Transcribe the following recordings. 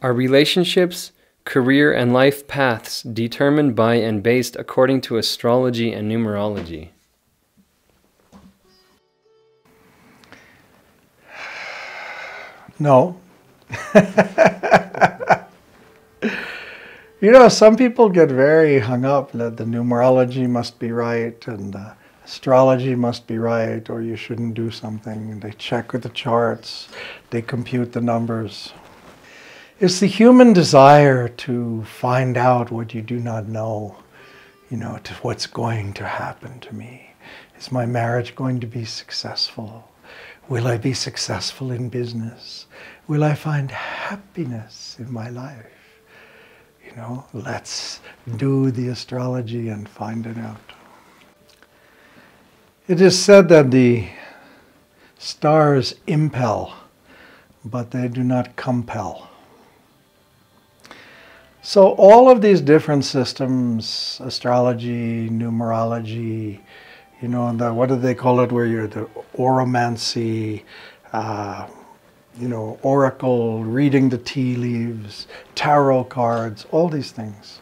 Are relationships, career, and life paths determined by and based according to astrology and numerology? No. You know, some people get very hung up that the numerology must be right and the astrology must be right, or you shouldn't do something. And they check with the charts, they compute the numbers. It's the human desire to find out what you do not know, to what's going to happen to me. Is my marriage going to be successful? Will I be successful in business? Will I find happiness in my life? Let's do the astrology and find it out. It is said that the stars impel, but they do not compel. So all of these different systems, astrology, numerology, what do they call it, where you're the oromancy, oracle, reading the tea leaves, tarot cards, all these things.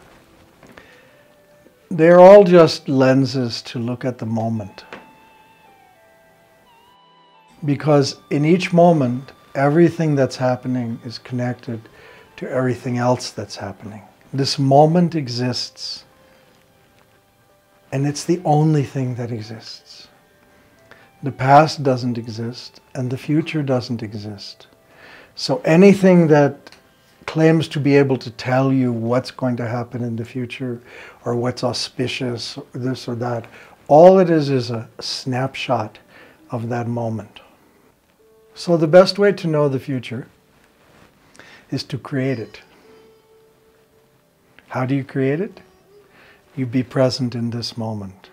They're all just lenses to look at the moment. Because in each moment, everything that's happening is connected to everything else that's happening. This moment exists, and it's the only thing that exists. The past doesn't exist, and the future doesn't exist. So anything that claims to be able to tell you what's going to happen in the future, or what's auspicious, or this or that, all it is a snapshot of that moment. So the best way to know the future is to create it. How do you create it? You be present in this moment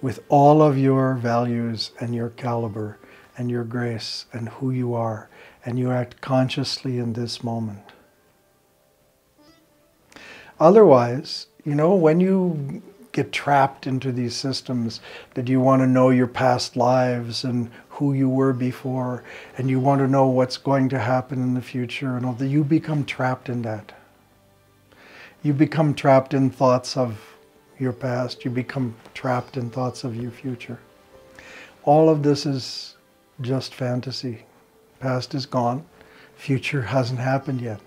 with all of your values and your caliber and your grace and who you are, and you act consciously in this moment. Otherwise, when you get trapped into these systems that you want to know your past lives and who you were before, and you want to know what's going to happen in the future and all that, you become trapped in that. You become trapped in thoughts of your past. You become trapped in thoughts of your future. All of this is just fantasy. Past is gone. Future hasn't happened yet.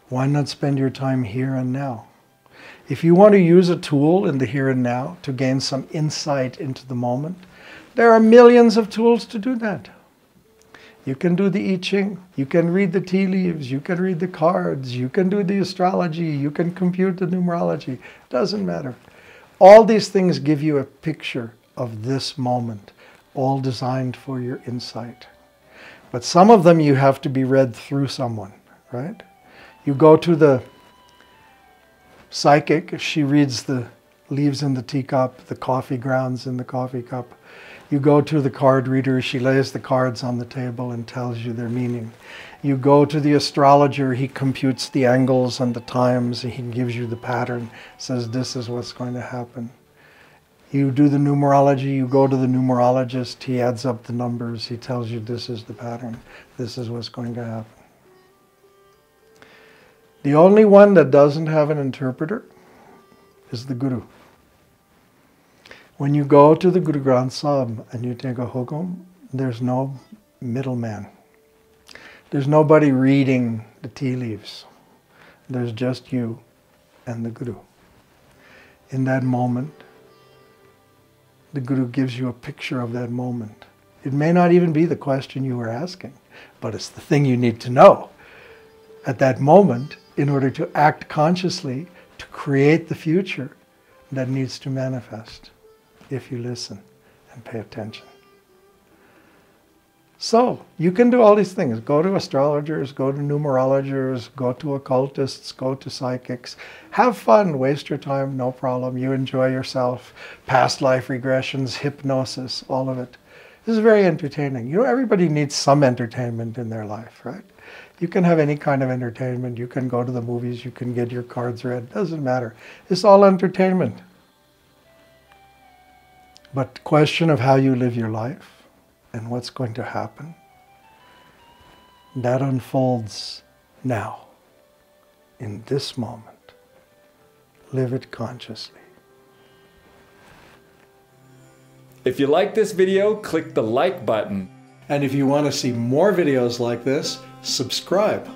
Why not spend your time here and now? If you want to use a tool in the here and now to gain some insight into the moment, there are millions of tools to do that. You can do the i-ching, you can read the tea leaves, you can read the cards, you can do the astrology, you can compute the numerology. Doesn't matter. All these things give you a picture of this moment, all designed for your insight. But some of them you have to be read through someone, right? You go to the psychic, she reads the leaves in the teacup, the coffee grounds in the coffee cup. You go to the card reader, she lays the cards on the table and tells you their meaning. You go to the astrologer, he computes the angles and the times, he gives you the pattern, says this is what's going to happen. You do the numerology, you go to the numerologist, he adds up the numbers, he tells you this is the pattern, this is what's going to happen. The only one that doesn't have an interpreter is the Guru. When you go to the Guruka Singh and you take a hukum, there's no middleman. There's nobody reading the tea leaves. There's just you and the Guru. In that moment, the Guru gives you a picture of that moment. It may not even be the question you were asking, but it's the thing you need to know at that moment in order to act consciously to create the future that needs to manifest if you listen and pay attention. So, you can do all these things. Go to astrologers, go to numerologers, go to occultists, go to psychics. Have fun, waste your time, no problem. You enjoy yourself. Past life regressions, hypnosis, all of it. This is very entertaining. Everybody needs some entertainment in their life, right? You can have any kind of entertainment. You can go to the movies, you can get your cards read. Doesn't matter. It's all entertainment. But the question of how you live your life and what's going to happen, That unfolds now, in this moment. Live it consciously. If you like this video, click the like button. And if you want to see more videos like this, subscribe.